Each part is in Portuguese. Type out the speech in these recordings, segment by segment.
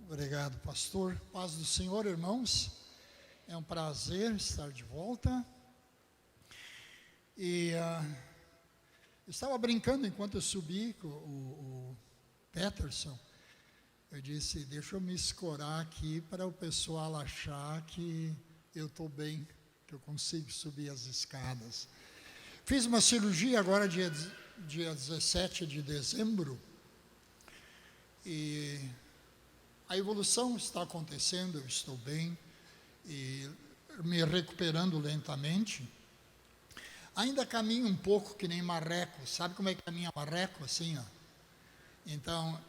Obrigado, pastor. Paz do Senhor, irmãos. É um prazer estar de volta. Eu estava brincando enquanto eu subi com o Peterson. Eu disse, deixa eu me escorar aqui para o pessoal achar que eu estou bem, que eu consigo subir as escadas. Fiz uma cirurgia agora dia 17 de dezembro e a evolução está acontecendo, eu estou bem e me recuperando lentamente. Ainda caminho um pouco que nem marreco, sabe como é que caminha marreco assim, ó? Então,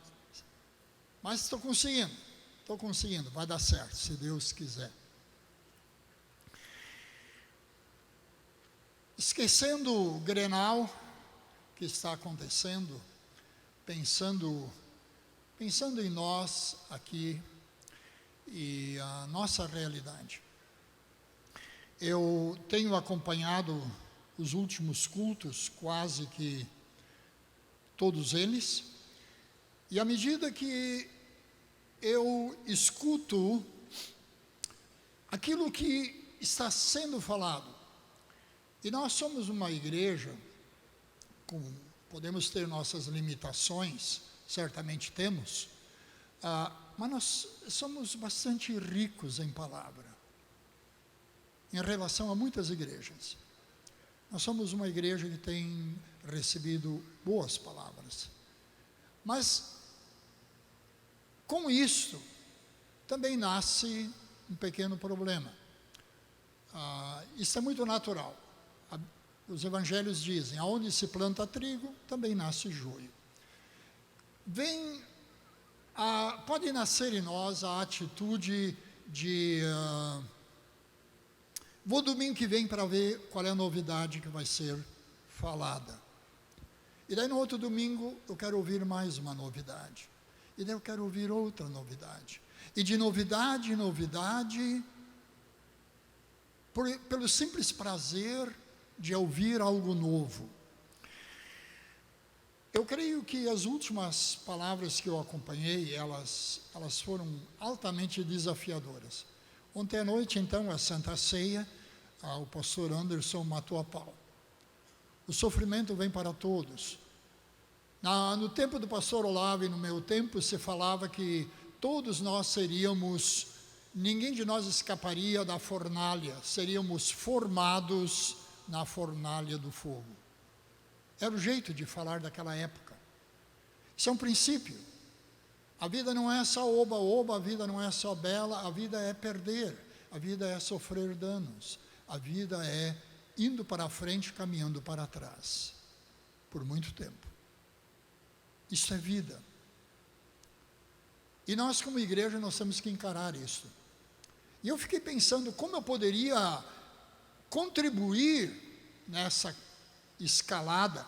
mas estou conseguindo, vai dar certo, se Deus quiser. Esquecendo o Grenal que está acontecendo, pensando em nós aqui e a nossa realidade. Eu tenho acompanhado os últimos cultos, quase que todos eles, e à medida que eu escuto aquilo que está sendo falado, e nós somos uma igreja, podemos ter nossas limitações, certamente temos, mas nós somos bastante ricos em palavra, em relação a muitas igrejas. Nós somos uma igreja que tem recebido boas palavras, mas com isso também nasce um pequeno problema. Isso é muito natural. Os evangelhos dizem, aonde se planta trigo, também nasce joio. Pode nascer em nós a atitude de vou domingo que vem para ver qual é a novidade que vai ser falada. E daí no outro domingo eu quero ouvir mais uma novidade. E daí eu quero ouvir outra novidade. E de novidade em novidade, pelo simples prazer de ouvir algo novo. Eu creio que as últimas palavras que eu acompanhei, elas foram altamente desafiadoras. Ontem à noite, então, a Santa Ceia, o pastor Anderson matou a pau. O sofrimento vem para todos. No tempo do pastor Olavo e no meu tempo, se falava que todos nós ninguém de nós escaparia da fornalha, seríamos formados na fornalha do fogo. Era o jeito de falar daquela época. Isso é um princípio. A vida não é só oba-oba, a vida não é só bela, a vida é perder, a vida é sofrer danos, a vida é indo para frente, caminhando para trás, por muito tempo. Isso é vida. E nós como igreja, nós temos que encarar isso. E eu fiquei pensando como eu poderia contribuir nessa escalada.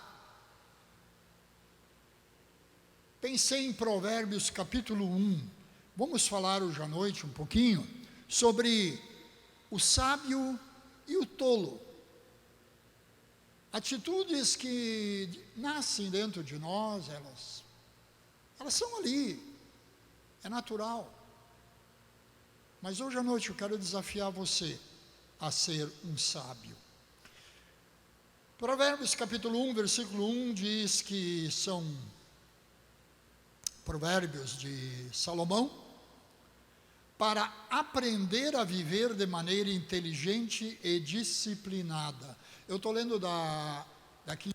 Pensei em Provérbios capítulo 1. Vamos falar hoje à noite um pouquinho sobre o sábio e o tolo. Atitudes que nascem dentro de nós, elas são ali, é natural. Mas hoje à noite eu quero desafiar você a ser um sábio. Provérbios capítulo 1, versículo 1 diz que são provérbios de Salomão para aprender a viver de maneira inteligente e disciplinada. Eu estou lendo daqui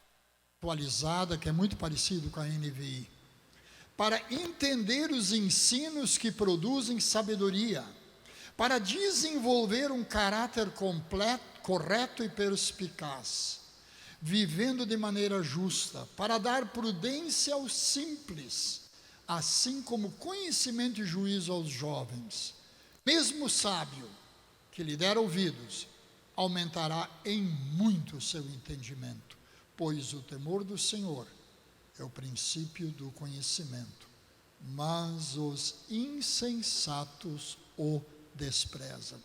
atualizada, que é muito parecido com a NVI. Para entender os ensinos que produzem sabedoria, para desenvolver um caráter correto e perspicaz, vivendo de maneira justa, para dar prudência aos simples, assim como conhecimento e juízo aos jovens. Mesmo o sábio que lhe der ouvidos, aumentará em muito o seu entendimento, pois o temor do Senhor é o princípio do conhecimento, mas os insensatos o desprezam.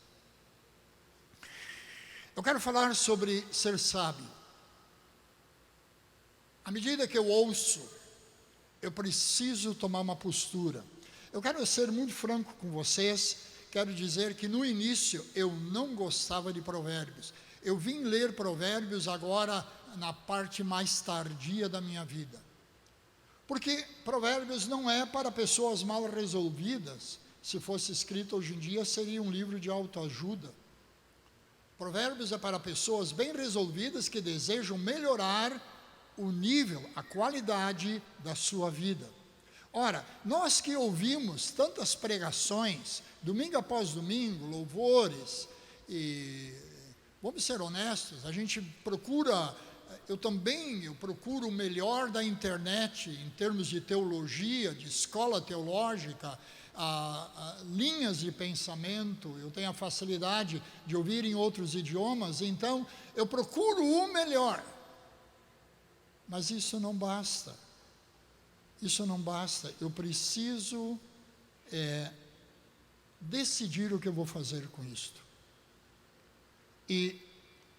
Eu quero falar sobre ser sábio. À medida que eu ouço, eu preciso tomar uma postura. Eu quero ser muito franco com vocês, quero dizer que no início eu não gostava de provérbios. Eu vim ler provérbios agora na parte mais tardia da minha vida. Porque provérbios não é para pessoas mal resolvidas. Se fosse escrito hoje em dia, seria um livro de autoajuda. Provérbios é para pessoas bem resolvidas que desejam melhorar o nível, a qualidade da sua vida. Ora, nós que ouvimos tantas pregações, domingo após domingo, louvores, e vamos ser honestos, a gente procura, eu procuro o melhor da internet em termos de teologia, de escola teológica, linhas de pensamento, eu tenho a facilidade de ouvir em outros idiomas, então eu procuro o melhor. Mas isso não basta. Isso não basta, eu preciso decidir o que eu vou fazer com isto. E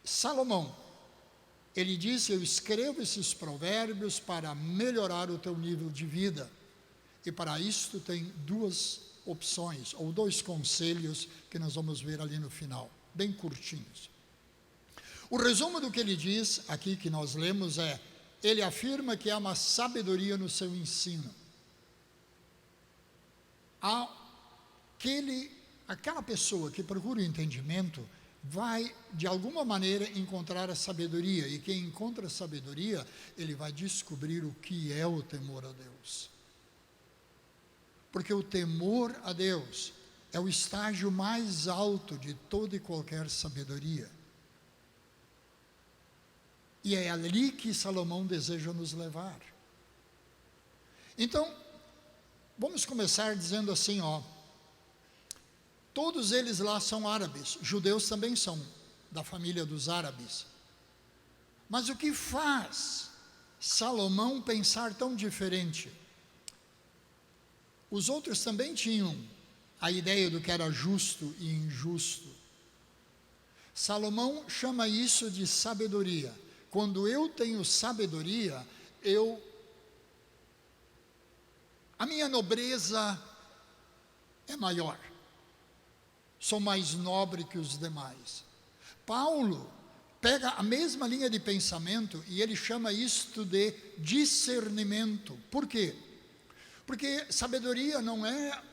Salomão, ele disse: eu escrevo esses provérbios para melhorar o teu nível de vida. E para isto tem duas opções, ou dois conselhos que nós vamos ver ali no final, bem curtinhos. O resumo do que ele diz aqui que nós lemos é: ele afirma que há uma sabedoria no seu ensino. Aquela pessoa que procura o entendimento vai, de alguma maneira, encontrar a sabedoria. E quem encontra a sabedoria, ele vai descobrir o que é o temor a Deus. Porque o temor a Deus é o estágio mais alto de toda e qualquer sabedoria. E é ali que Salomão deseja nos levar. Então, vamos começar dizendo assim, todos eles lá são árabes, judeus também são da família dos árabes. Mas o que faz Salomão pensar tão diferente? Os outros também tinham a ideia do que era justo e injusto. Salomão chama isso de sabedoria. Quando eu tenho sabedoria, a minha nobreza é maior. Sou mais nobre que os demais. Paulo pega a mesma linha de pensamento e ele chama isto de discernimento. Por quê? Porque sabedoria não é...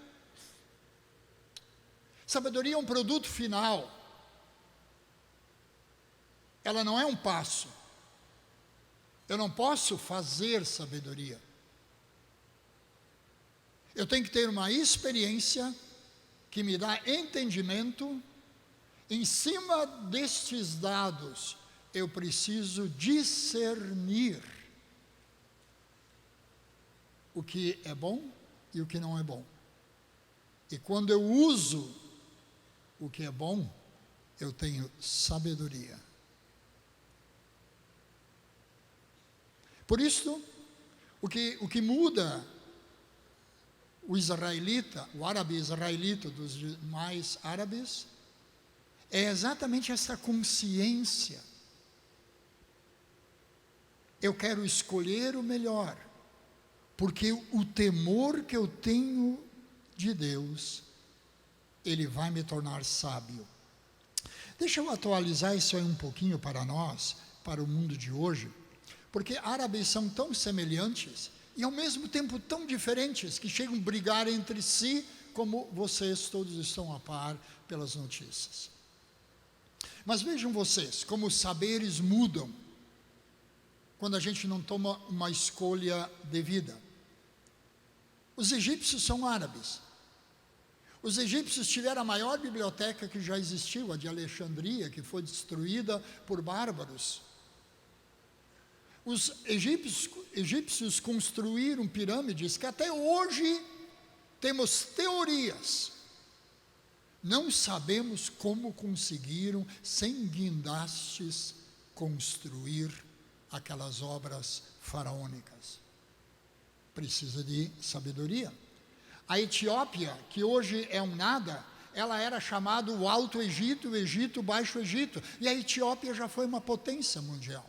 Sabedoria é um produto final. Ela não é um passo. Eu não posso fazer sabedoria. Eu tenho que ter uma experiência que me dá entendimento. Em cima destes dados, eu preciso discernir o que é bom e o que não é bom. E quando eu uso o que é bom, eu tenho sabedoria. Por isso, o que muda o israelita, o árabe israelita dos demais árabes, é exatamente essa consciência. Eu quero escolher o melhor, porque o temor que eu tenho de Deus, ele vai me tornar sábio. Deixa eu atualizar isso aí um pouquinho para nós, para o mundo de hoje, porque árabes são tão semelhantes e ao mesmo tempo tão diferentes que chegam a brigar entre si, como vocês todos estão a par pelas notícias. Mas vejam vocês, como os saberes mudam quando a gente não toma uma escolha devida. Os egípcios são árabes. Os egípcios tiveram a maior biblioteca que já existiu, a de Alexandria, que foi destruída por bárbaros. Os egípcios construíram pirâmides que até hoje temos teorias. Não sabemos como conseguiram, sem guindastes, construir aquelas obras faraônicas. Precisa de sabedoria. A Etiópia, que hoje é um nada, ela era chamada o Alto Egito, o Egito, o Baixo Egito. E a Etiópia já foi uma potência mundial.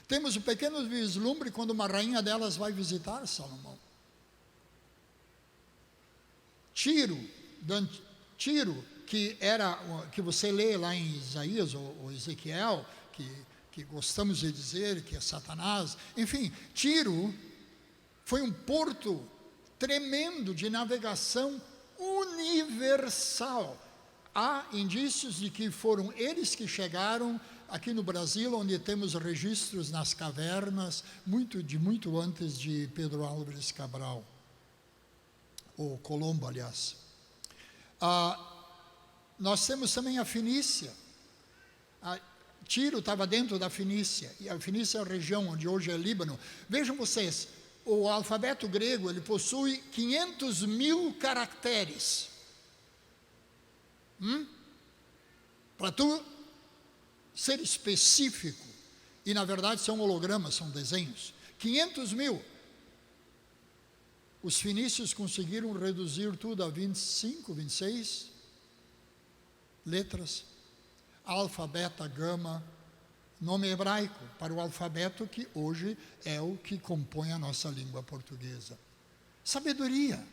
Temos um pequeno vislumbre quando uma rainha delas vai visitar Salomão. Tiro, que você lê lá em Isaías ou Ezequiel, que gostamos de dizer que é Satanás, enfim, Tiro foi um porto tremendo de navegação universal. Há indícios de que foram eles que chegaram aqui no Brasil, onde temos registros nas cavernas, muito antes de Pedro Álvares Cabral, ou Colombo, aliás. Nós temos também a Fenícia. Tiro estava dentro da Fenícia, e a Fenícia é a região onde hoje é Líbano. Vejam vocês, o alfabeto grego, ele possui 500.000 caracteres. Para tu ser específico, e na verdade são hologramas, são desenhos. 500.000. Os fenícios conseguiram reduzir tudo a 25, 26 letras. Alfa, beta, gama, nome hebraico para o alfabeto que hoje é o que compõe a nossa língua portuguesa. Sabedoria.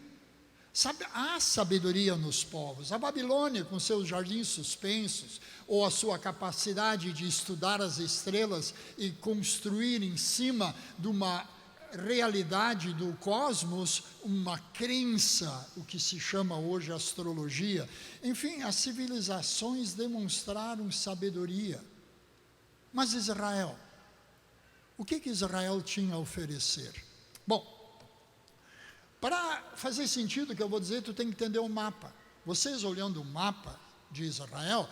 Há sabedoria nos povos. A Babilônia, com seus jardins suspensos, ou a sua capacidade de estudar as estrelas e construir em cima de uma realidade do cosmos, uma crença, o que se chama hoje astrologia. Enfim, as civilizações demonstraram sabedoria. Mas Israel, o que Israel tinha a oferecer? Bom, para fazer sentido o que eu vou dizer, tu tem que entender o mapa. Vocês olhando o mapa de Israel,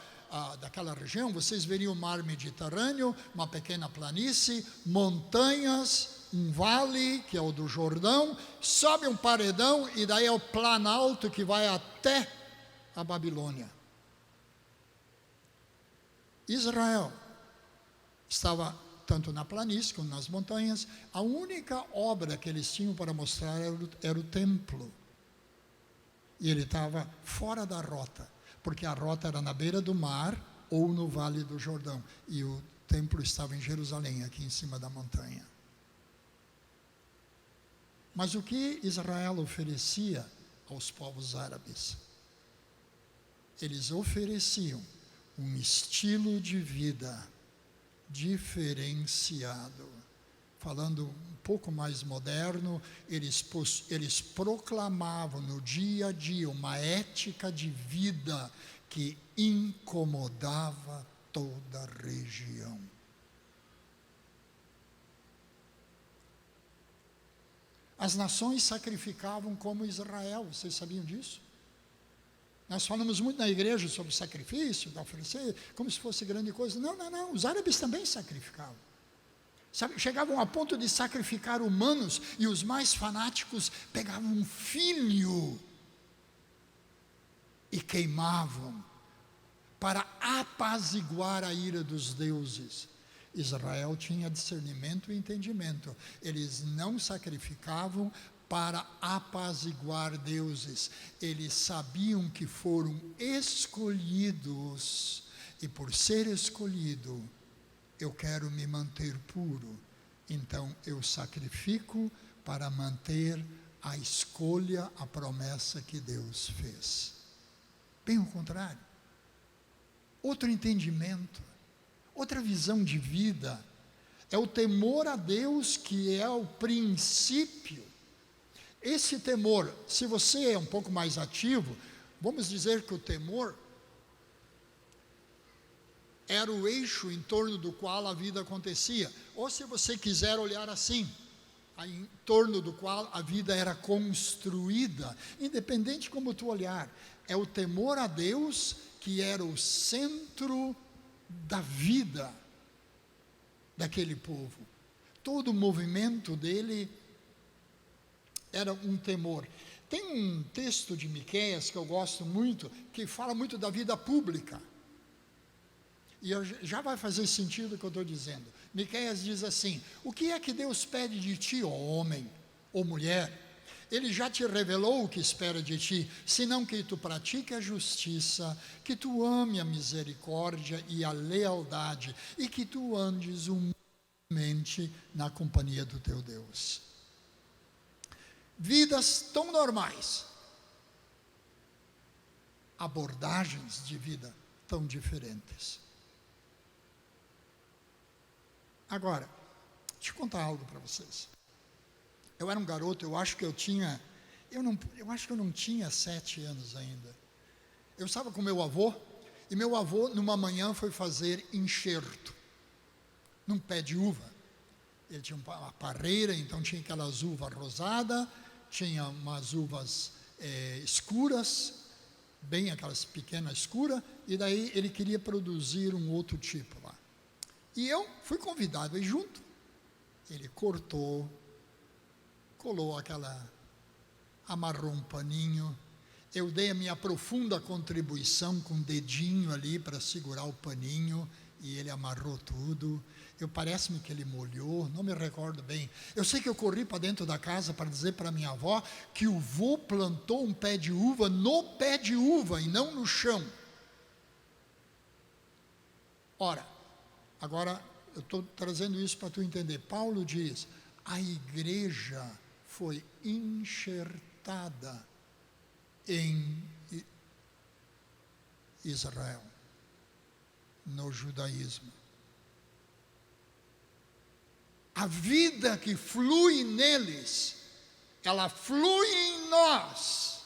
daquela região, vocês veriam o mar Mediterrâneo, uma pequena planície, montanhas, um vale, que é o do Jordão, sobe um paredão e daí é o planalto que vai até a Babilônia. Israel estava tanto na planície como nas montanhas. A única obra que eles tinham para mostrar era o templo. E ele estava fora da rota, porque a rota era na beira do mar ou no Vale do Jordão. E o templo estava em Jerusalém, aqui em cima da montanha. Mas o que Israel oferecia aos povos árabes? Eles ofereciam um estilo de vida diferenciado. Falando um pouco mais moderno, eles proclamavam no dia a dia uma ética de vida que incomodava toda a região. As nações sacrificavam como Israel, vocês sabiam disso? Nós falamos muito na igreja sobre sacrifício, de oferecer, como se fosse grande coisa. Não, os árabes também sacrificavam. Chegavam a ponto de sacrificar humanos, e os mais fanáticos pegavam um filho e queimavam para apaziguar a ira dos deuses. Israel tinha discernimento e entendimento. Eles não sacrificavam para apaziguar deuses. Eles sabiam que foram escolhidos, e por ser escolhido, eu quero me manter puro. Então eu sacrifico para manter a escolha, a promessa que Deus fez. Bem ao contrário. Outro entendimento, outra visão de vida, é o temor a Deus, que é o princípio. Esse temor, se você é um pouco mais ativo, vamos dizer que o temor era o eixo em torno do qual a vida acontecia. Ou, se você quiser olhar assim, em torno do qual a vida era construída. Independente como tu olhar, é o temor a Deus que era o centro da vida daquele povo. Todo o movimento dele era um temor. Tem um texto de Miqueias que eu gosto muito, que fala muito da vida pública. E já vai fazer sentido o que eu estou dizendo. Miqueias diz assim: o que é que Deus pede de ti, ó homem, ou mulher? Ele já te revelou o que espera de ti, senão que tu pratique a justiça, que tu ame a misericórdia e a lealdade, e que tu andes humildemente na companhia do teu Deus. Vidas tão normais, abordagens de vida tão diferentes. Agora, deixa eu contar algo para vocês. Eu era um garoto, eu acho que eu não tinha 7 anos ainda. Eu estava com meu avô, e meu avô, numa manhã, foi fazer enxerto num pé de uva. Ele tinha uma parreira, então tinha aquelas uvas rosadas, tinha umas uvas escuras, bem aquelas pequenas escuras, e daí ele queria produzir um outro tipo lá. E eu fui convidado a ir junto. Ele cortou, amarrou um paninho. Eu dei a minha profunda contribuição com o dedinho ali para segurar o paninho, e ele amarrou tudo. Parece-me que ele molhou, não me recordo bem. Eu sei que eu corri para dentro da casa para dizer para minha avó que o vô plantou um pé de uva no pé de uva e não no chão. Ora, agora eu estou trazendo isso para tu entender. Paulo diz, a igreja foi enxertada em Israel, no judaísmo. A vida que flui neles, ela flui em nós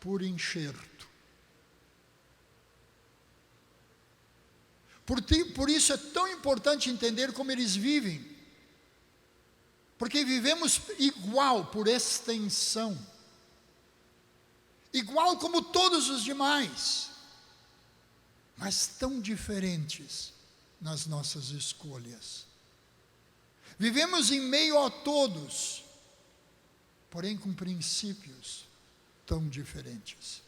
por enxerto. Por isso é tão importante entender como eles vivem, porque vivemos igual por extensão, igual como todos os demais, mas tão diferentes nas nossas escolhas. Vivemos em meio a todos, porém com princípios tão diferentes.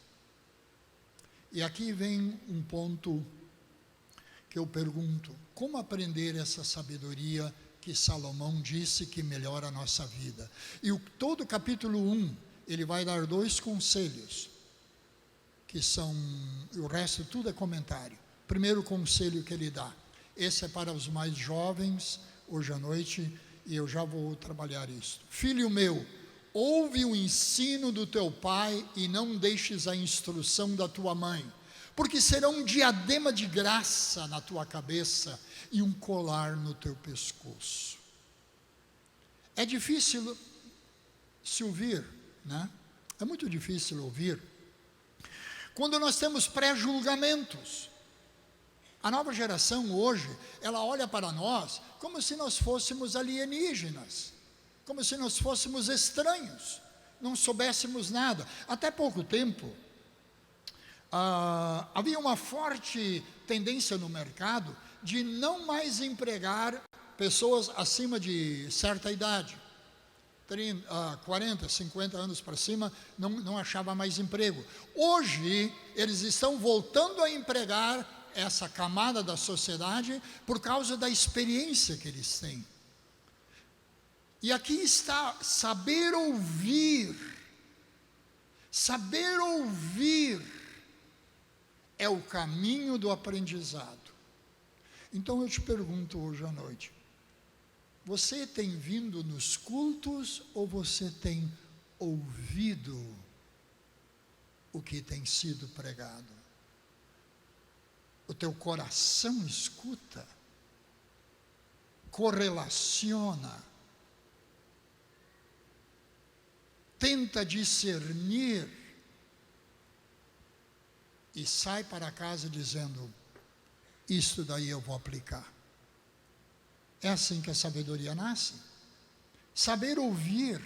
E aqui vem um ponto que eu pergunto: como aprender essa sabedoria que Salomão disse que melhora a nossa vida? E todo o capítulo 1, ele vai dar 2 conselhos, que são, o resto tudo é comentário. Primeiro conselho que ele dá, esse é para os mais jovens, hoje à noite, e eu já vou trabalhar isso. Filho meu, ouve o ensino do teu pai e não deixes a instrução da tua mãe, porque será um diadema de graça na tua cabeça e um colar no teu pescoço. É difícil se ouvir, né? É muito difícil ouvir quando nós temos pré-julgamentos. A nova geração hoje, ela olha para nós como se nós fôssemos alienígenas, como se nós fôssemos estranhos, não soubéssemos nada. Até pouco tempo, havia uma forte tendência no mercado de não mais empregar pessoas acima de certa idade. 40, 50 anos para cima, não achava mais emprego. Hoje, eles estão voltando a empregar essa camada da sociedade por causa da experiência que eles têm. E aqui está saber ouvir. Saber ouvir é o caminho do aprendizado. Então eu te pergunto hoje à noite: você tem vindo nos cultos ou você tem ouvido o que tem sido pregado? O teu coração escuta, correlaciona, tenta discernir e sai para casa dizendo: isto daí eu vou aplicar. É assim que a sabedoria nasce. Saber ouvir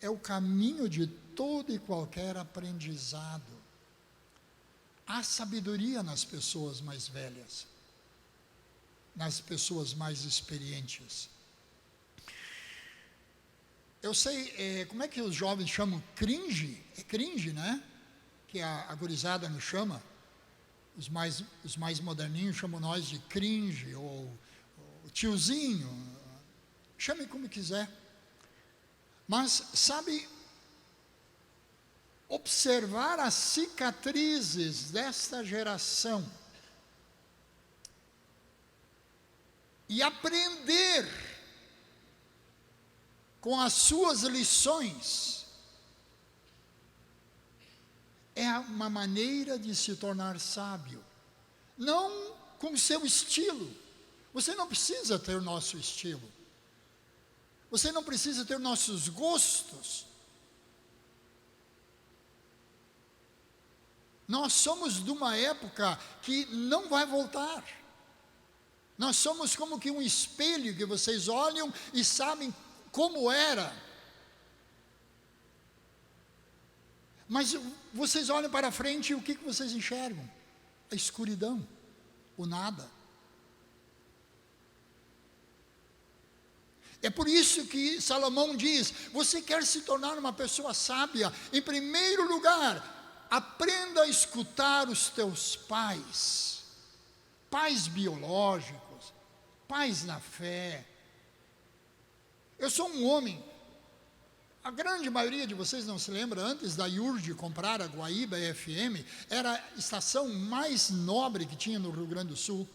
é o caminho de todo e qualquer aprendizado. Há sabedoria nas pessoas mais velhas, nas pessoas mais experientes. Eu sei, como é que os jovens chamam? Cringe? É cringe, né? Que a gurizada nos chama. Os mais moderninhos chamam nós de cringe, ou tiozinho, chame como quiser. Mas, sabe, observar as cicatrizes desta geração e aprender com as suas lições é uma maneira de se tornar sábio. Não com o seu estilo. Você não precisa ter o nosso estilo. Você não precisa ter nossos gostos. Nós somos de uma época que não vai voltar. Nós somos como que um espelho que vocês olham e sabem como era. Mas vocês olham para frente e o que vocês enxergam? A escuridão, o nada. É por isso que Salomão diz: você quer se tornar uma pessoa sábia? Em primeiro lugar, aprenda a escutar os teus pais. Pais biológicos, pais na fé. Eu sou um homem, a grande maioria de vocês não se lembra, antes da IURD comprar a Guaíba FM, era a estação mais nobre que tinha no Rio Grande do Sul.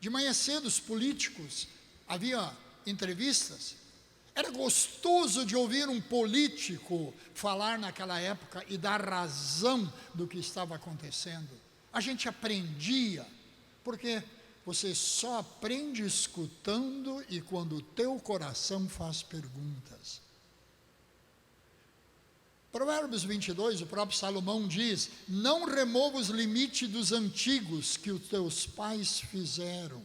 De manhã cedo os políticos, havia entrevistas. Era gostoso de ouvir um político falar naquela época e dar razão do que estava acontecendo. A gente aprendia, porque você só aprende escutando e quando o teu coração faz perguntas. Provérbios 22, o próprio Salomão diz: não remova os limites dos antigos que os teus pais fizeram.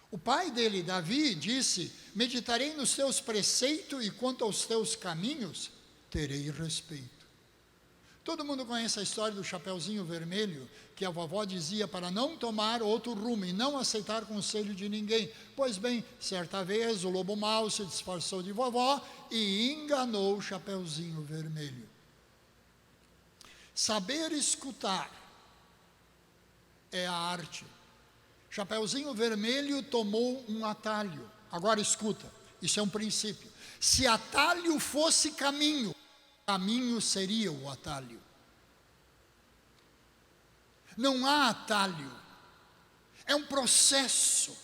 O pai dele, Davi, disse: meditarei nos teus preceitos e quanto aos teus caminhos, terei respeito. Todo mundo conhece a história do Chapeuzinho Vermelho, que a vovó dizia para não tomar outro rumo e não aceitar conselho de ninguém. Pois bem, certa vez o lobo mau se disfarçou de vovó e enganou o Chapeuzinho Vermelho. Saber escutar é a arte. Chapeuzinho Vermelho tomou um atalho. Agora escuta, isso é um princípio. Se atalho fosse caminho, caminho seria o atalho. Não há atalho. É um processo.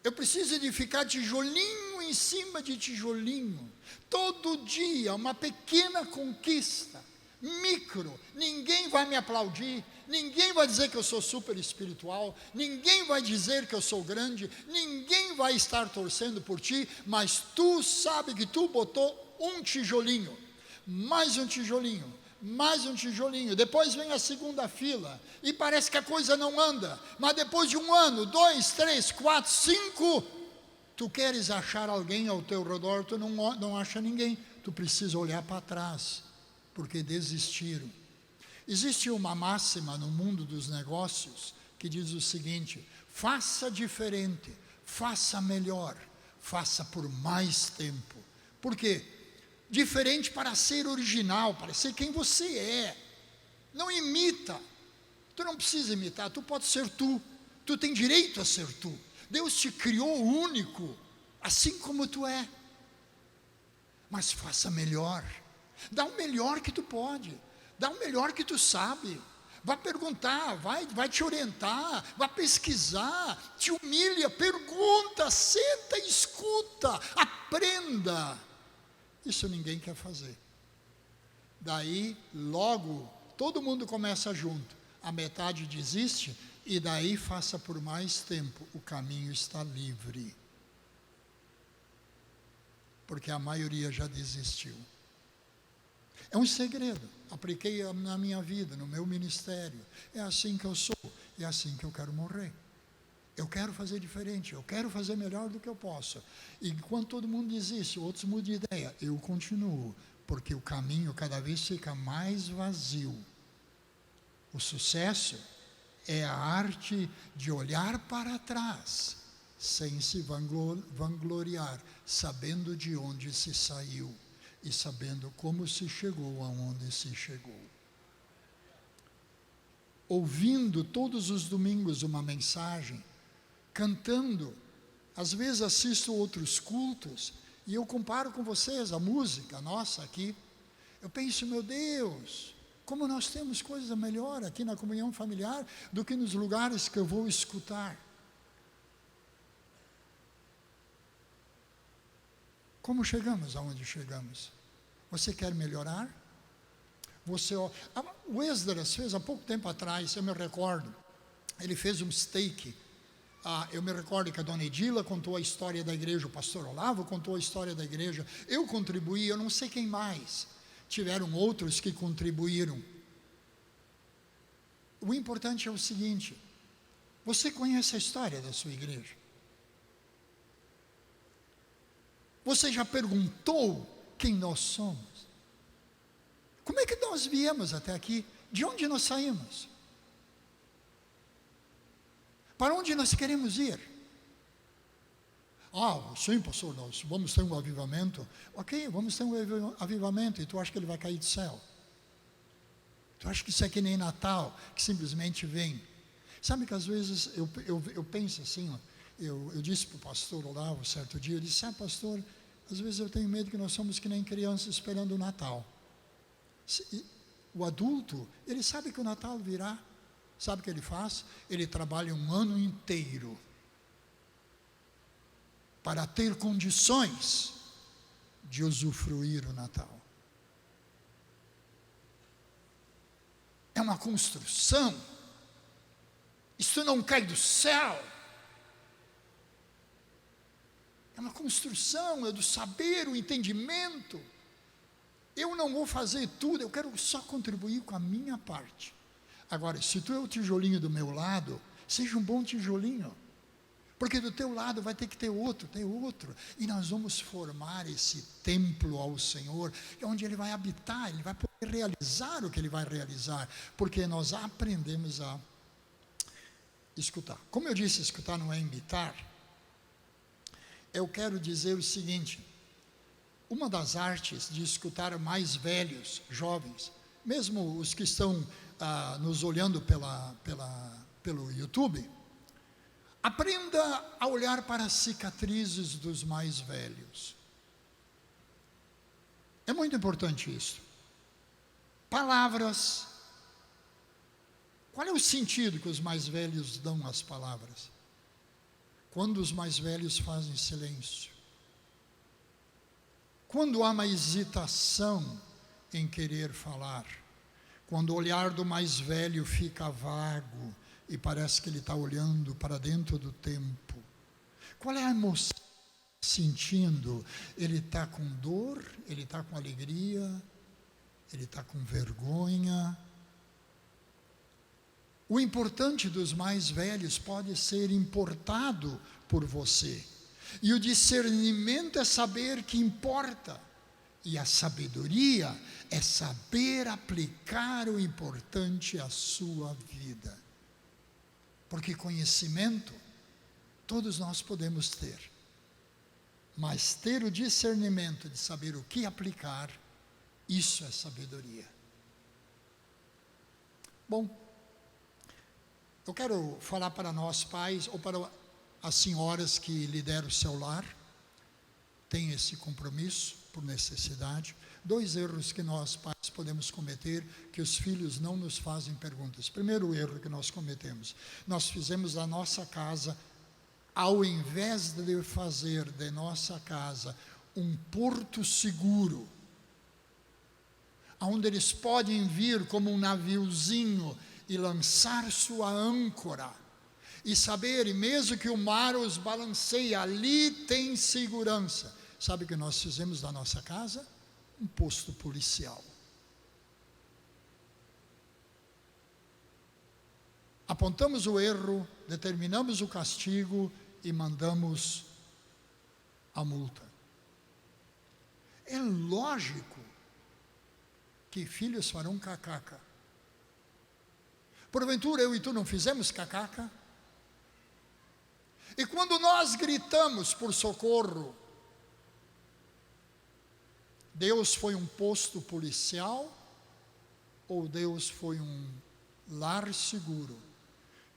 Eu preciso de ficar tijolinho em cima de tijolinho. Todo dia, uma pequena conquista. Micro. Ninguém vai me aplaudir. Ninguém vai dizer que eu sou super espiritual. Ninguém vai dizer que eu sou grande. Ninguém vai estar torcendo por ti. Mas tu sabe que tu botou um tijolinho. Mais um tijolinho, mais um tijolinho, depois vem a segunda fila, e parece que a coisa não anda, mas depois de 1 ano, 2, 3, 4, 5, tu queres achar alguém ao teu redor, tu não acha ninguém, tu precisa olhar para trás, porque desistiram. Existe uma máxima no mundo dos negócios, que diz o seguinte: faça diferente, faça melhor, faça por mais tempo. Por quê? Diferente para ser original, para ser quem você é. Não imita. Tu não precisa imitar, tu pode ser tu. Tu tem direito a ser tu. Deus te criou único, assim como tu é. Mas faça melhor. Dá o melhor que tu pode. Dá o melhor que tu sabe. Vai perguntar, vai te orientar, vai pesquisar, te humilha, pergunta, senta e escuta, aprenda. Isso ninguém quer fazer. Daí, logo, todo mundo começa junto. A metade desiste e daí faça por mais tempo. O caminho está livre. Porque a maioria já desistiu. É um segredo. Apliquei na minha vida, no meu ministério. É assim que eu sou. É assim que eu quero morrer. Eu quero fazer diferente, eu quero fazer melhor do que eu posso. E enquanto todo mundo desiste, outros mudam de ideia, eu continuo, porque o caminho cada vez fica mais vazio. O sucesso é a arte de olhar para trás, sem se vangloriar, sabendo de onde se saiu e sabendo como se chegou aonde se chegou. Ouvindo todos os domingos uma mensagem, cantando, às vezes assisto outros cultos, e eu comparo com vocês a música nossa aqui, eu penso, meu Deus, como nós temos coisa melhor aqui na comunhão familiar, do que nos lugares que eu vou escutar. Como chegamos aonde chegamos? Você quer melhorar? O Esdras fez há pouco tempo atrás, eu me recordo, ele fez um steak. Eu me recordo que a dona Edila contou a história da igreja, o pastor Olavo contou a história da igreja, eu contribuí, eu não sei quem mais. Tiveram outros que contribuíram. O importante é o seguinte: você conhece a história da sua igreja? Você já perguntou quem nós somos? Como é que nós viemos até aqui? De onde nós saímos? Para onde nós queremos ir? Sim, pastor, nós vamos ter um avivamento. Ok, vamos ter um avivamento. E tu acha que ele vai cair do céu? Tu acha que isso é que nem Natal, que simplesmente vem? Sabe que às vezes eu penso assim, eu disse para o pastor Olavo certo dia, eu disse, pastor, às vezes eu tenho medo que nós somos que nem crianças esperando o Natal. O adulto, ele sabe que o Natal virá. Sabe o que ele faz? Ele trabalha um ano inteiro para ter condições de usufruir o Natal. É uma construção. Isso não cai do céu. É uma construção, é do saber, o entendimento. Eu não vou fazer tudo, eu quero só contribuir com a minha parte. Agora, se tu é o tijolinho do meu lado, seja um bom tijolinho. Porque do teu lado vai ter que ter outro. E nós vamos formar esse templo ao Senhor, onde Ele vai habitar, Ele vai poder realizar o que Ele vai realizar. Porque nós aprendemos a escutar. Como eu disse, escutar não é imitar. Eu quero dizer o seguinte: uma das artes de escutar mais velhos, jovens, mesmo os que estão nos olhando pelo YouTube, aprenda a olhar para as cicatrizes dos mais velhos. É muito importante isso. Palavras. Qual é o sentido que os mais velhos dão às palavras? Quando os mais velhos fazem silêncio. Quando há uma hesitação em querer falar. Quando o olhar do mais velho fica vago e parece que ele está olhando para dentro do tempo. Qual é a emoção que ele está sentindo? Ele está com dor? Ele está com alegria? Ele está com vergonha? O importante dos mais velhos pode ser importado por você. E o discernimento é saber que importa. E a sabedoria é saber aplicar o importante à sua vida. Porque conhecimento, todos nós podemos ter. Mas ter o discernimento de saber o que aplicar, isso é sabedoria. Bom, eu quero falar para nós pais, ou para as senhoras que lideram o seu lar, tem esse compromisso, por necessidade. 2 erros que nós pais podemos cometer, que os filhos não nos fazem perguntas. Primeiro erro que nós cometemos, nós fizemos da nossa casa, ao invés de fazer de nossa casa um porto seguro, onde eles podem vir como um naviozinho e lançar sua âncora, e saber, mesmo que o mar os balanceie, ali tem segurança. Sabe o que nós fizemos da nossa casa? Um posto policial. Apontamos o erro, determinamos o castigo e mandamos a multa. É lógico que filhos farão cacaca. Porventura eu e tu não fizemos cacaca? E quando nós gritamos por socorro, Deus foi um posto policial ou Deus foi um lar seguro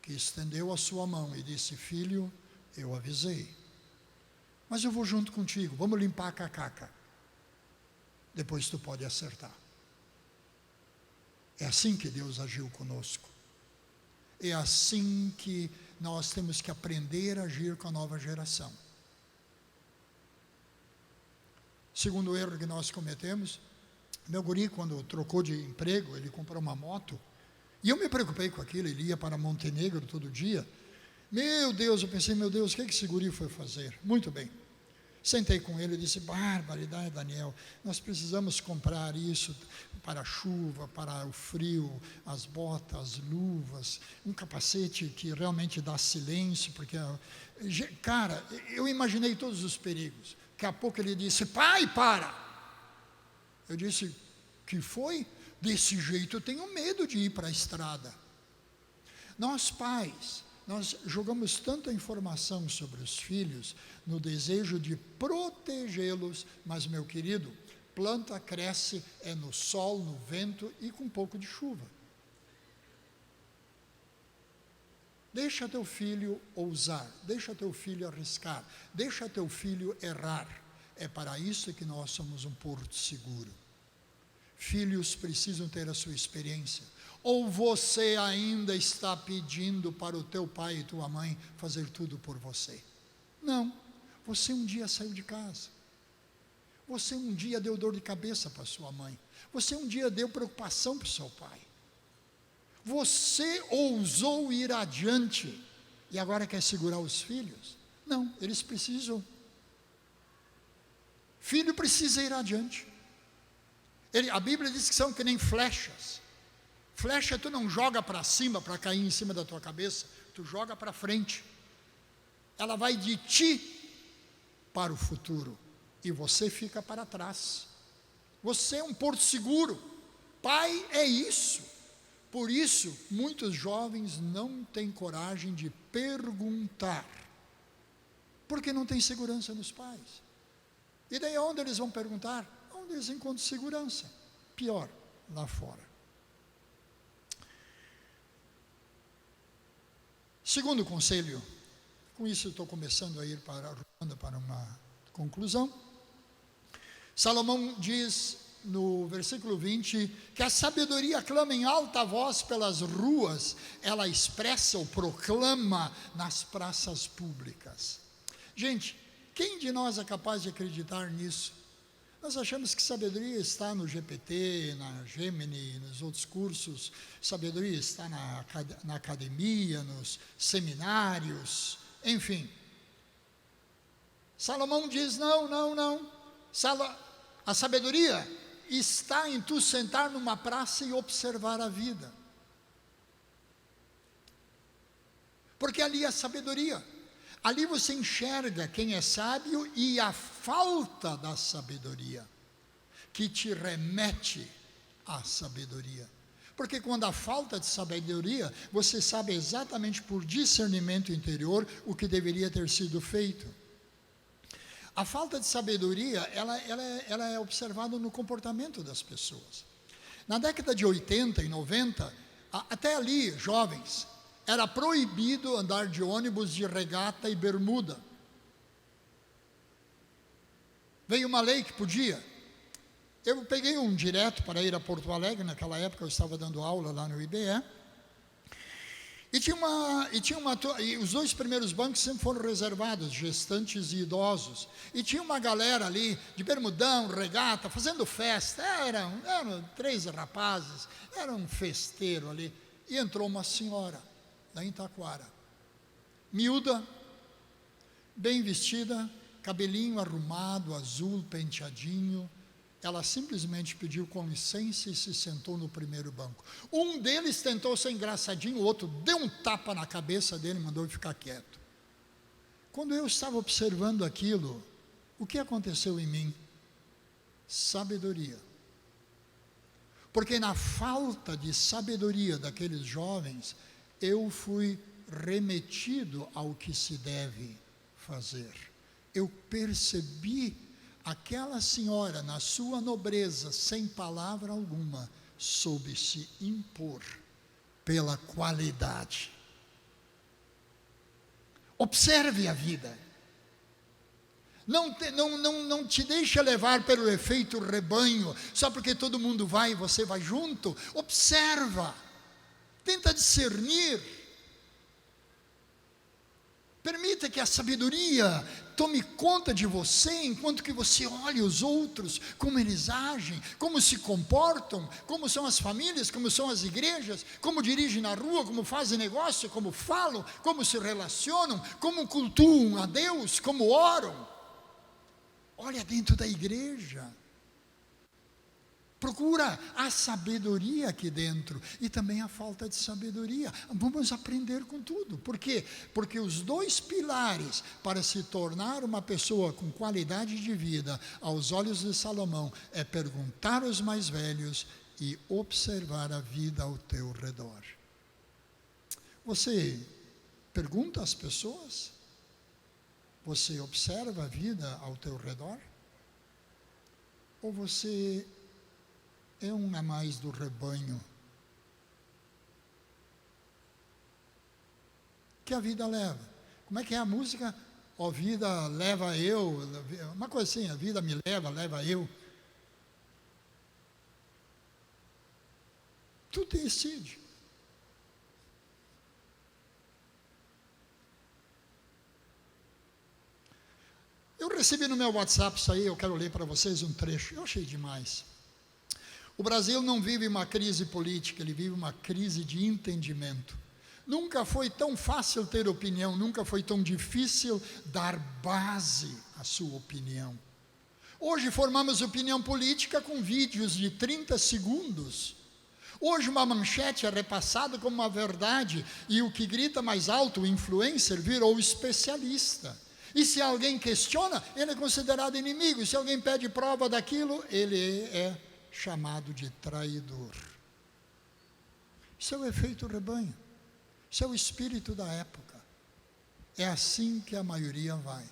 que estendeu a sua mão e disse: filho, eu avisei, mas eu vou junto contigo, vamos limpar a cacaca, depois tu pode acertar. É assim que Deus agiu conosco. É assim que nós temos que aprender a agir com a nova geração. Segundo erro que nós cometemos, Meu guri, quando trocou de emprego, ele comprou uma moto, e eu me preocupei com aquilo, ele ia para Montenegro todo dia. Meu Deus, eu pensei, meu Deus, o que esse guri foi fazer? Muito bem. Sentei com ele e disse, barbaridade, Daniel, nós precisamos comprar isso para a chuva, para o frio, as botas, as luvas, um capacete que realmente dá silêncio, porque, cara, eu imaginei todos os perigos. Daqui a pouco ele disse, pai, para! Eu disse, que foi? Desse jeito eu tenho medo de ir para a estrada. Nós pais, nós jogamos tanta informação sobre os filhos, no desejo de protegê-los, mas, meu querido, planta cresce no sol, no vento e com um pouco de chuva. Deixa teu filho ousar, deixa teu filho arriscar, deixa teu filho errar. É para isso que nós somos um porto seguro. Filhos precisam ter a sua experiência. Ou você ainda está pedindo para o teu pai e tua mãe fazer tudo por você? Não, você um dia saiu de casa. Você um dia deu dor de cabeça para sua mãe. Você um dia deu preocupação para o seu pai. Você ousou ir adiante e agora quer segurar os filhos? Não, eles precisam. Filho precisa ir adiante. A Bíblia diz que são que nem flechas. Flecha tu não joga para cima para cair em cima da tua cabeça, tu joga para frente. Ela vai de ti para o futuro e você fica para trás. Você é um porto seguro. Pai é isso. Por isso, muitos jovens não têm coragem de perguntar, porque não tem segurança nos pais. E daí onde eles vão perguntar? Onde eles encontram segurança? Pior, lá fora. Segundo conselho, com isso eu estou começando a ir para uma conclusão. Salomão diz no versículo 20, que a sabedoria clama em alta voz pelas ruas, ela expressa ou proclama nas praças públicas. Gente, quem de nós é capaz de acreditar nisso? Nós achamos que sabedoria está no GPT, na Gemini, nos outros cursos, sabedoria está na academia, nos seminários, enfim. Salomão diz, não. A sabedoria está em tu sentar numa praça e observar a vida. Porque ali é sabedoria. Ali você enxerga quem é sábio e a falta da sabedoria, que te remete à sabedoria. Porque quando há falta de sabedoria, você sabe exatamente por discernimento interior o que deveria ter sido feito. A falta de sabedoria, ela é observada no comportamento das pessoas. Na década de 80 e 90, até ali, jovens, era proibido andar de ônibus de regata e bermuda. Veio uma lei que podia. Eu peguei um direto para ir a Porto Alegre, naquela época eu estava dando aula lá no IBE, e os dois primeiros bancos sempre foram reservados, gestantes e idosos. E tinha uma galera ali, de bermudão, regata, fazendo festa. Eram 3 rapazes, era um festeiro ali. E entrou uma senhora, da Itaquara, miúda, bem vestida, cabelinho arrumado, azul, penteadinho. Ela simplesmente pediu com licença e se sentou no primeiro banco. Um deles tentou ser engraçadinho, o outro deu um tapa na cabeça dele e mandou ele ficar quieto. Quando eu estava observando aquilo, o que aconteceu em mim? Sabedoria. Porque na falta de sabedoria daqueles jovens, eu fui remetido ao que se deve fazer. Eu percebi aquela senhora, na sua nobreza, sem palavra alguma, soube se impor pela qualidade. Observe a vida. Não te deixa levar pelo efeito rebanho, só porque todo mundo vai e você vai junto. Observa, tenta discernir. Permita que a sabedoria tome conta de você, enquanto que você olha os outros, como eles agem, como se comportam, como são as famílias, como são as igrejas, como dirigem na rua, como fazem negócio, como falam, como se relacionam, como cultuam a Deus, como oram. Olha dentro da igreja. Procura a sabedoria aqui dentro e também a falta de sabedoria. Vamos aprender com tudo. Por quê? Porque os dois pilares para se tornar uma pessoa com qualidade de vida, aos olhos de Salomão, é perguntar aos mais velhos e observar a vida ao teu redor. Você pergunta às pessoas? Você observa a vida ao teu redor? Ou você é um a mais do rebanho que a vida leva? Como é que é a música? Ó, vida leva eu, uma coisa assim, a vida me leva, leva eu. Tu decide. Eu recebi no meu WhatsApp isso aí, eu quero ler para vocês um trecho, eu achei demais. O Brasil não vive uma crise política, ele vive uma crise de entendimento. Nunca foi tão fácil ter opinião, nunca foi tão difícil dar base à sua opinião. Hoje formamos opinião política com vídeos de 30 segundos. Hoje uma manchete é repassada como uma verdade e o que grita mais alto, o influencer, virou especialista. E se alguém questiona, ele é considerado inimigo. E se alguém pede prova daquilo, ele é chamado de traidor. Isso é o efeito rebanho. Isso é o espírito da época. É assim que a maioria vai.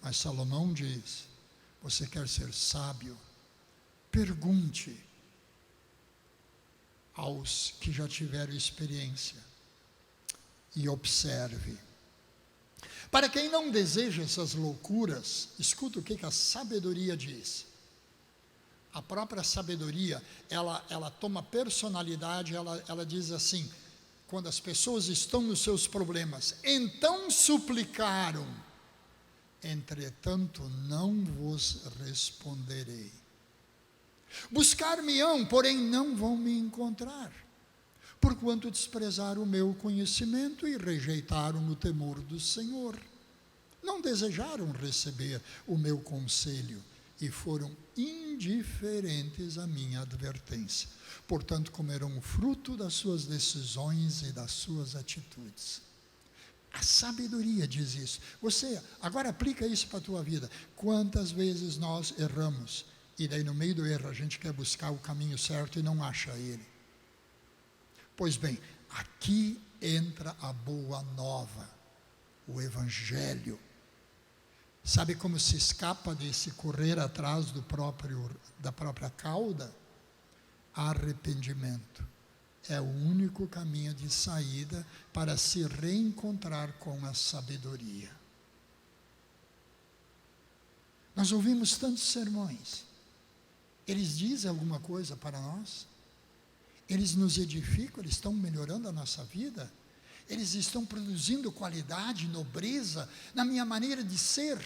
Mas Salomão diz: você quer ser sábio? Pergunte aos que já tiveram experiência e observe. Para quem não deseja essas loucuras, escuta o que a sabedoria diz. A própria sabedoria, ela toma personalidade, ela diz assim, quando as pessoas estão nos seus problemas, então suplicaram, entretanto não vos responderei. Buscar-me-ão, porém não vão me encontrar, porquanto desprezaram o meu conhecimento e rejeitaram o temor do Senhor. Não desejaram receber o meu conselho e foram indiferentes à minha advertência. Portanto, comerão o fruto das suas decisões e das suas atitudes. A sabedoria diz isso. Você agora aplica isso para a tua vida. Quantas vezes nós erramos e daí no meio do erro a gente quer buscar o caminho certo e não acha ele? Pois bem, aqui entra a boa nova, o Evangelho. Sabe como se escapa desse correr atrás da própria cauda? Arrependimento. É o único caminho de saída para se reencontrar com a sabedoria. Nós ouvimos tantos sermões. Eles dizem alguma coisa para nós? Eles nos edificam, eles estão melhorando a nossa vida? Eles estão produzindo qualidade, nobreza na minha maneira de ser?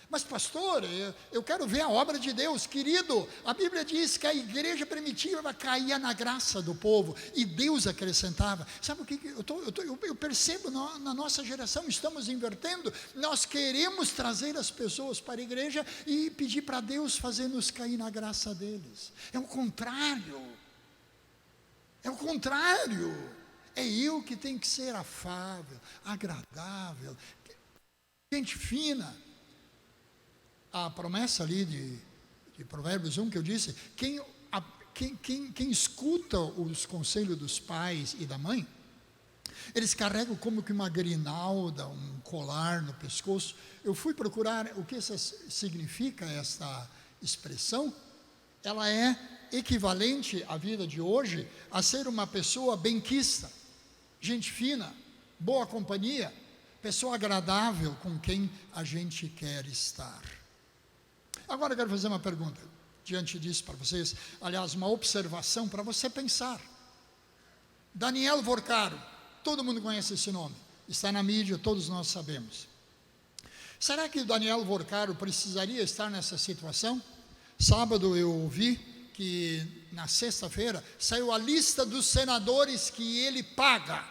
Mas pastor, eu quero ver a obra de Deus. Querido, a Bíblia diz que a igreja primitiva caía na graça do povo e Deus acrescentava. Sabe o que eu percebo na nossa geração? Estamos invertendo. Nós queremos trazer as pessoas para a igreja e pedir para Deus fazer-nos cair na graça deles. É o contrário. É o contrário. É eu que tenho que ser afável, agradável, gente fina. A promessa ali de Provérbios 1 que eu disse, quem escuta os conselhos dos pais e da mãe, eles carregam como que uma grinalda, um colar no pescoço. Eu fui procurar o que significa esta expressão. Ela é equivalente à vida de hoje a ser uma pessoa benquista, gente fina, boa companhia, pessoa agradável com quem a gente quer estar. Agora eu quero fazer uma pergunta diante disso para vocês, aliás, uma observação para você pensar. Daniel Vorcaro, todo mundo conhece esse nome, está na mídia, todos nós sabemos. Será que o Daniel Vorcaro precisaria estar nessa situação? Sábado eu ouvi que na sexta-feira saiu a lista dos senadores que ele paga.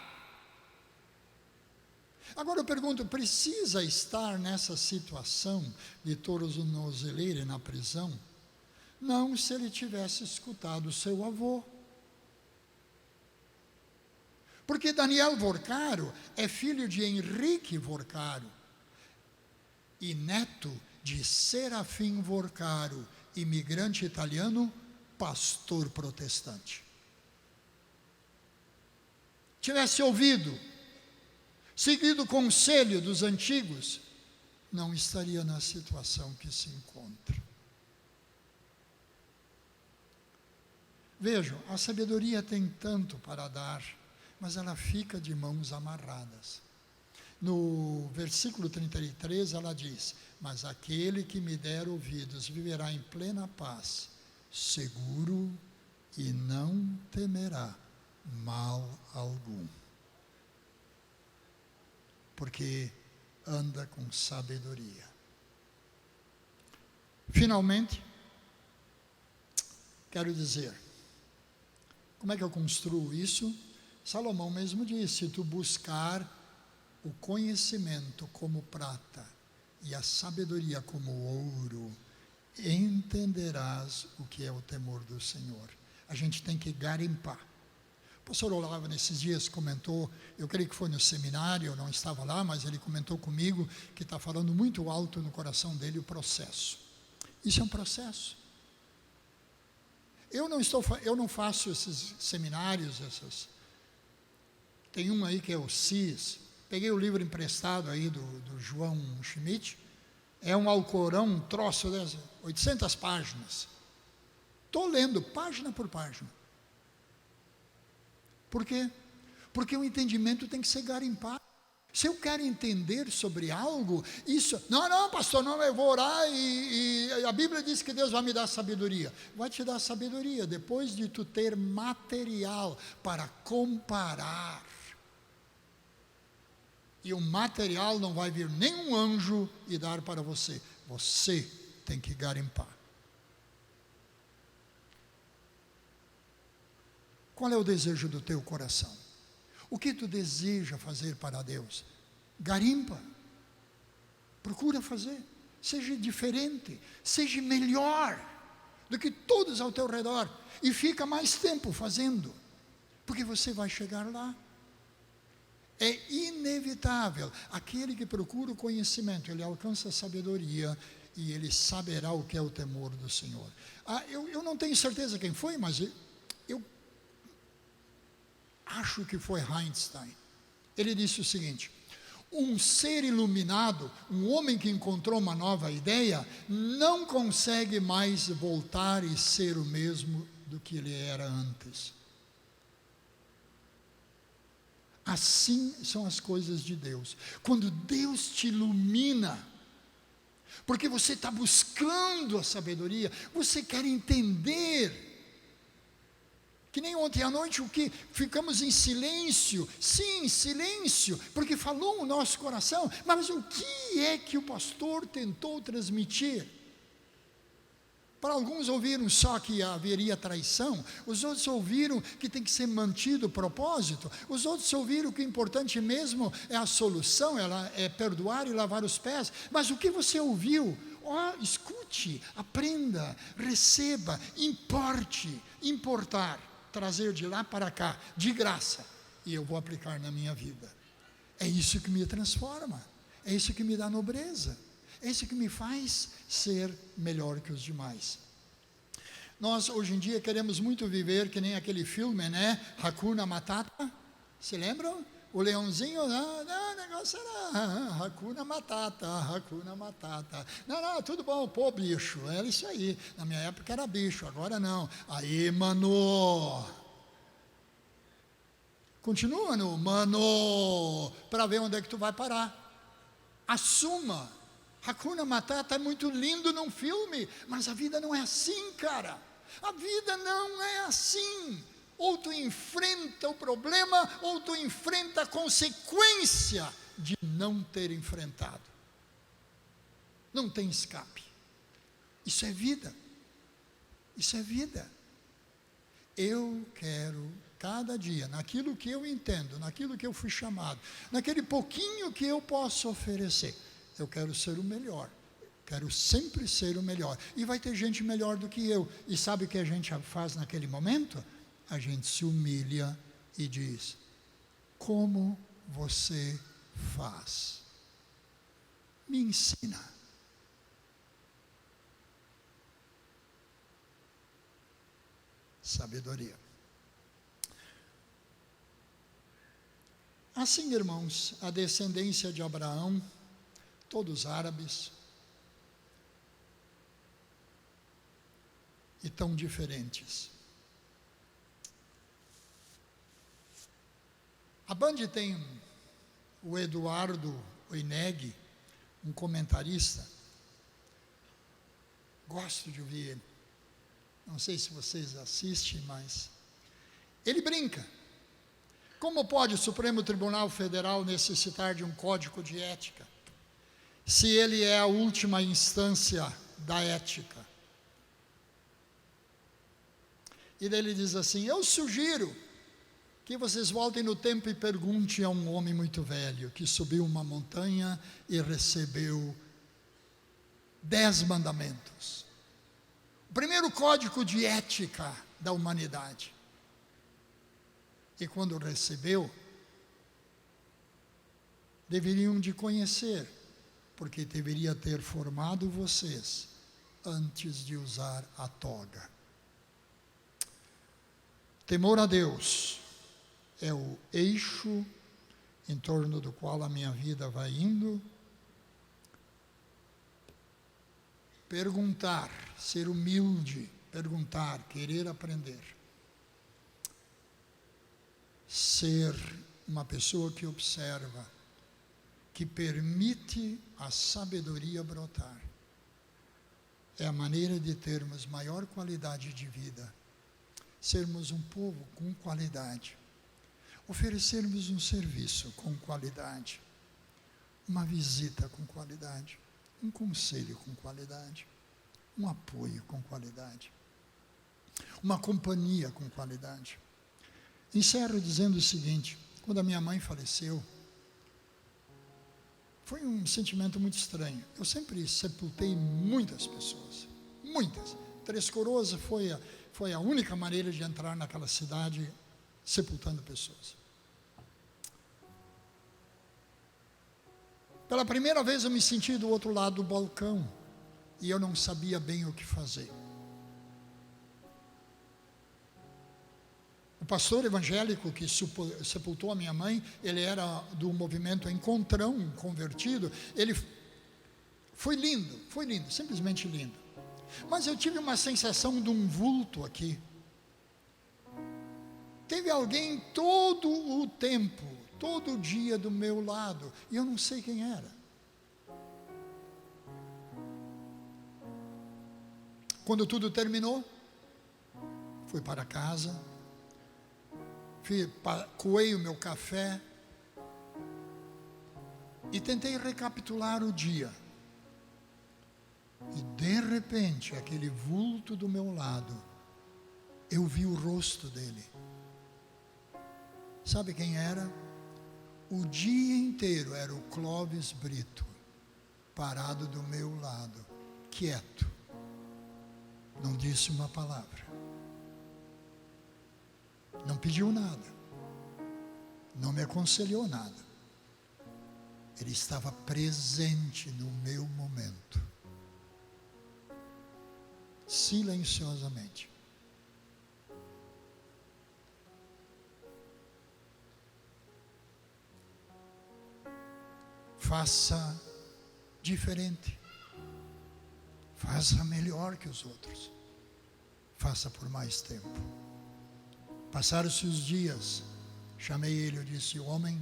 Agora eu pergunto, precisa estar nessa situação de tornozeleira na prisão? Não, se ele tivesse escutado o seu avô. Porque Daniel Vorcaro é filho de Henrique Vorcaro e neto de Serafim Vorcaro, imigrante italiano, pastor protestante. Tivesse ouvido, seguido o conselho dos antigos, não estaria na situação que se encontra. Vejam, a sabedoria tem tanto para dar, mas ela fica de mãos amarradas. No versículo 33 ela diz: mas aquele que me der ouvidos viverá em plena paz, seguro e não temerá mal algum, porque anda com sabedoria. Finalmente, quero dizer, como é que eu construo isso? Salomão mesmo disse: se tu buscar o conhecimento como prata e a sabedoria como ouro, entenderás o que é o temor do Senhor. A gente tem que garimpar. O pastor Olavo nesses dias comentou, eu creio que foi no seminário, eu não estava lá, mas ele comentou comigo que está falando muito alto no coração dele o processo. Isso é um processo. Eu não faço esses seminários, tem um aí que é o CIS, peguei o livro emprestado aí do João Schmidt, é um Alcorão, um troço de 800 páginas. Estou lendo página por página. Por quê? Porque o entendimento tem que ser garimpado. Se eu quero entender sobre algo, não, pastor, não, eu vou orar e a Bíblia diz que Deus vai me dar sabedoria. Vai te dar sabedoria depois de tu ter material para comparar. E o material não vai vir nenhum anjo e dar para você. Você tem que garimpar. Qual é o desejo do teu coração? O que tu deseja fazer para Deus? Garimpa. Procura fazer. Seja diferente. Seja melhor do que todos ao teu redor. E fica mais tempo fazendo. Porque você vai chegar lá. É inevitável. Aquele que procura o conhecimento, ele alcança a sabedoria e ele saberá o que é o temor do Senhor. Eu não tenho certeza quem foi, mas eu acho que foi Einstein. Ele disse o seguinte: um ser iluminado, um homem que encontrou uma nova ideia, não consegue mais voltar e ser o mesmo do que ele era antes. Assim são as coisas de Deus. Quando Deus te ilumina, porque você está buscando a sabedoria, você quer entender. Que nem ontem à noite, o que ficamos em silêncio. Sim, silêncio, porque falou o nosso coração. Mas o que é que o pastor tentou transmitir? Para alguns ouviram só que haveria traição, os outros ouviram que tem que ser mantido o propósito, os outros ouviram que o importante mesmo é a solução, ela é perdoar e lavar os pés. Mas o que você ouviu? Escute, aprenda, receba, importar, trazer de lá para cá, de graça, e eu vou aplicar na minha vida. É isso que me transforma, é isso que me dá nobreza. É isso que me faz ser melhor que os demais. Nós, hoje em dia, queremos muito viver que nem aquele filme, né? Hakuna Matata. Se lembram? O leãozinho, não, o negócio era Hakuna Matata, Hakuna Matata. Não, tudo bom, pô, bicho. Era isso aí. Na minha época era bicho, agora não. Aí, mano. Continua no mano, para ver onde é que tu vai parar. Assuma. Hakuna Matata é muito lindo num filme, mas a vida não é assim, cara. A vida não é assim. Ou tu enfrenta o problema, ou tu enfrenta a consequência de não ter enfrentado. Não tem escape. Isso é vida. Isso é vida. Eu quero cada dia, naquilo que eu entendo, naquilo que eu fui chamado, naquele pouquinho que eu posso oferecer, eu quero ser o melhor. Quero sempre ser o melhor. E vai ter gente melhor do que eu. E sabe o que a gente faz naquele momento? A gente se humilha e diz: como você faz? Me ensina. Sabedoria. Assim, irmãos, a descendência de Abraão, todos árabes, e tão diferentes. A Band tem o Eduardo Oineg, um comentarista. Gosto de ouvir ele. Não sei se vocês assistem, mas ele brinca. Como pode o Supremo Tribunal Federal necessitar de um código de ética, se ele é a última instância da ética? E daí ele diz assim: eu sugiro que vocês voltem no tempo e perguntem a um homem muito velho que subiu uma montanha e recebeu 10 mandamentos. O primeiro código de ética da humanidade. E quando recebeu, deveriam de conhecer, porque deveria ter formado vocês antes de usar a toga. Temor a Deus é o eixo em torno do qual a minha vida vai indo. Perguntar, ser humilde, perguntar, querer aprender. Ser uma pessoa que observa, que permite a sabedoria brotar. É a maneira de termos maior qualidade de vida. Sermos um povo com qualidade. Oferecermos um serviço com qualidade. Uma visita com qualidade. Um conselho com qualidade. Um apoio com qualidade. Uma companhia com qualidade. Encerro dizendo o seguinte: quando a minha mãe faleceu, foi um sentimento muito estranho. Eu sempre sepultei muitas pessoas, muitas. Três Coroas foi a única maneira de entrar naquela cidade sepultando pessoas. Pela primeira vez eu me senti do outro lado do balcão e eu não sabia bem o que fazer. O pastor evangélico que sepultou a minha mãe, ele era do movimento Encontrão, um convertido. Ele foi lindo, simplesmente lindo. Mas eu tive uma sensação de um vulto aqui. Teve alguém todo o tempo, todo dia do meu lado, e eu não sei quem era. Quando tudo terminou, fui para casa, coei o meu café e tentei recapitular o dia. E de repente, aquele vulto do meu lado, eu vi o rosto dele. Sabe quem era? O dia inteiro era o Clóvis Brito, parado do meu lado, quieto. Não disse uma palavra. Não pediu nada. Não me aconselhou nada. Ele estava presente no meu momento. Silenciosamente. Faça diferente. Faça melhor que os outros. Faça por mais tempo. Passaram-se os dias, chamei ele, eu disse: homem,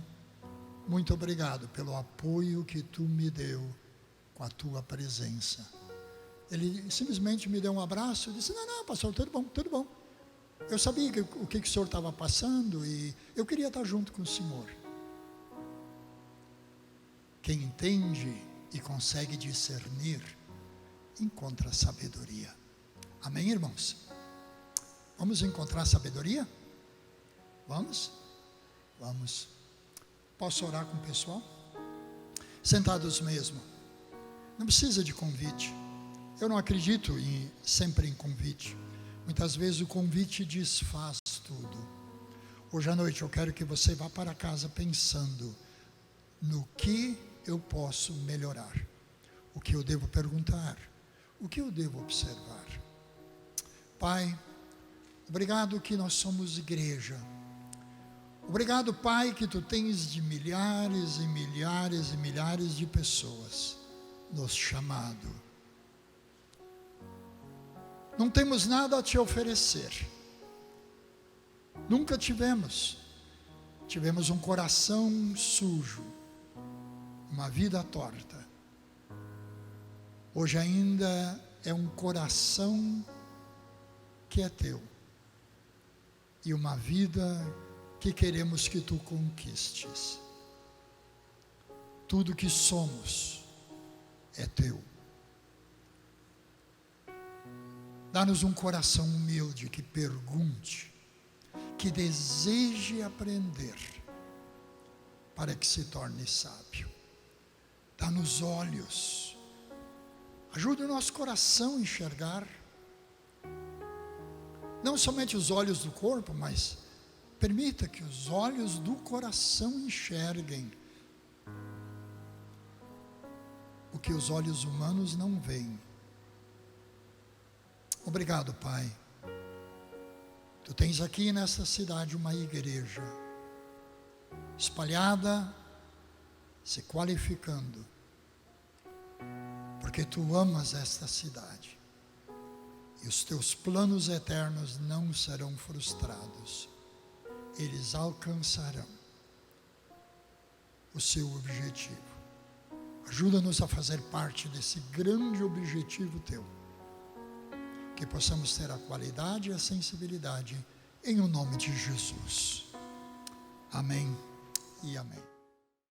muito obrigado pelo apoio que tu me deu com a tua presença. Ele simplesmente me deu um abraço e disse: não, pastor, tudo bom, tudo bom. Eu sabia o que o senhor estava passando e eu queria estar junto com o senhor. Quem entende e consegue discernir, encontra sabedoria. Amém, irmãos? Vamos encontrar sabedoria? Vamos? Vamos. Posso orar com o pessoal? Sentados mesmo. Não precisa de convite. Eu não acredito sempre em convite. Muitas vezes o convite desfaz tudo. Hoje à noite eu quero que você vá para casa pensando no que eu posso melhorar, o que eu devo perguntar, o que eu devo observar. Pai, obrigado que nós somos igreja. Obrigado, Pai, que Tu tens de milhares e milhares e milhares de pessoas nos chamado. Não temos nada a Te oferecer. Nunca tivemos. Tivemos um coração sujo, uma vida torta. Hoje ainda é um coração que é Teu. E uma vida que queremos que Tu conquistes. Tudo que somos é Teu. Dá-nos um coração humilde que pergunte, que deseje aprender, para que se torne sábio. Dá-nos olhos, ajuda o nosso coração a enxergar, não somente os olhos do corpo, mas permita que os olhos do coração enxerguem o que os olhos humanos não veem. Obrigado, Pai. Tu tens aqui nesta cidade uma igreja espalhada, se qualificando, porque Tu amas esta cidade e os Teus planos eternos não serão frustrados. Eles alcançarão o seu objetivo. Ajuda-nos a fazer parte desse grande objetivo Teu, que possamos ter a qualidade e a sensibilidade, em o nome de Jesus. Amém e amém.